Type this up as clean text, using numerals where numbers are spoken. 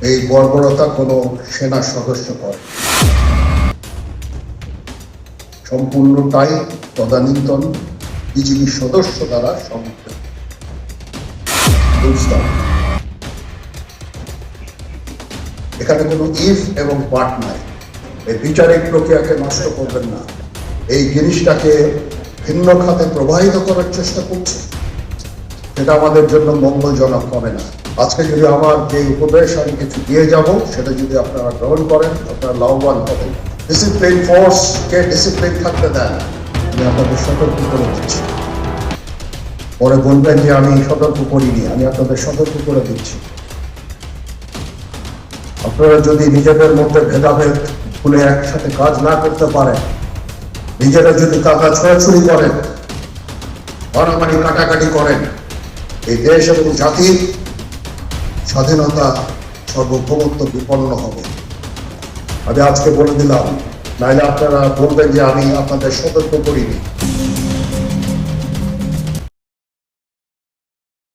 এই বর্বরতা কোনো সেনা সদস্য করে, সম্পূর্ণটাই তদানীন্তন বিজিবি সদস্য দ্বারা সম্পৃক্ত। এখানে কোনো ইফ এবং বাট নাই। এই বিচারিক প্রক্রিয়াকে নষ্ট করবেন না। এই জিনিসটাকে ভিন্ন খাতে প্রবাহিত করার চেষ্টা করছে, সেটা আমাদের জন্য মঙ্গলজনক হবে না। আজকে যদি আমার যে উপদেশ আমি কিছু দিয়ে যাব, সেটা যদি আপনারা গ্রহণ করেন, আপনারা লাভবান হবেন। ডিসিপ্লিন ফোর্সকে ডিসিপ্লিন থাকতে দেন, আমি আপনাদের সতর্ক করে দিচ্ছি। পরে বলবেন যে আমি সতর্ক করিনি, আমি আপনাদের সতর্ক করে দিচ্ছি। আপনারা যদি নিজেদের মধ্যে ভেদাভেদ ভুলে একসাথে কাজ না করতে পারেন, নিজেরা যদি কাকা ছোড়াছুড়ি করেন, মারামারি কাটাকাটি করেন, এই দেশ এবং জাতির স্বাধীনতা সার্বভৌমত্ব বিপন্ন হবে। আমি আজকে বলে দিলাম, নাইলে আপনারা বলবেন যে আমি আপনাদের সতর্ক করিনি।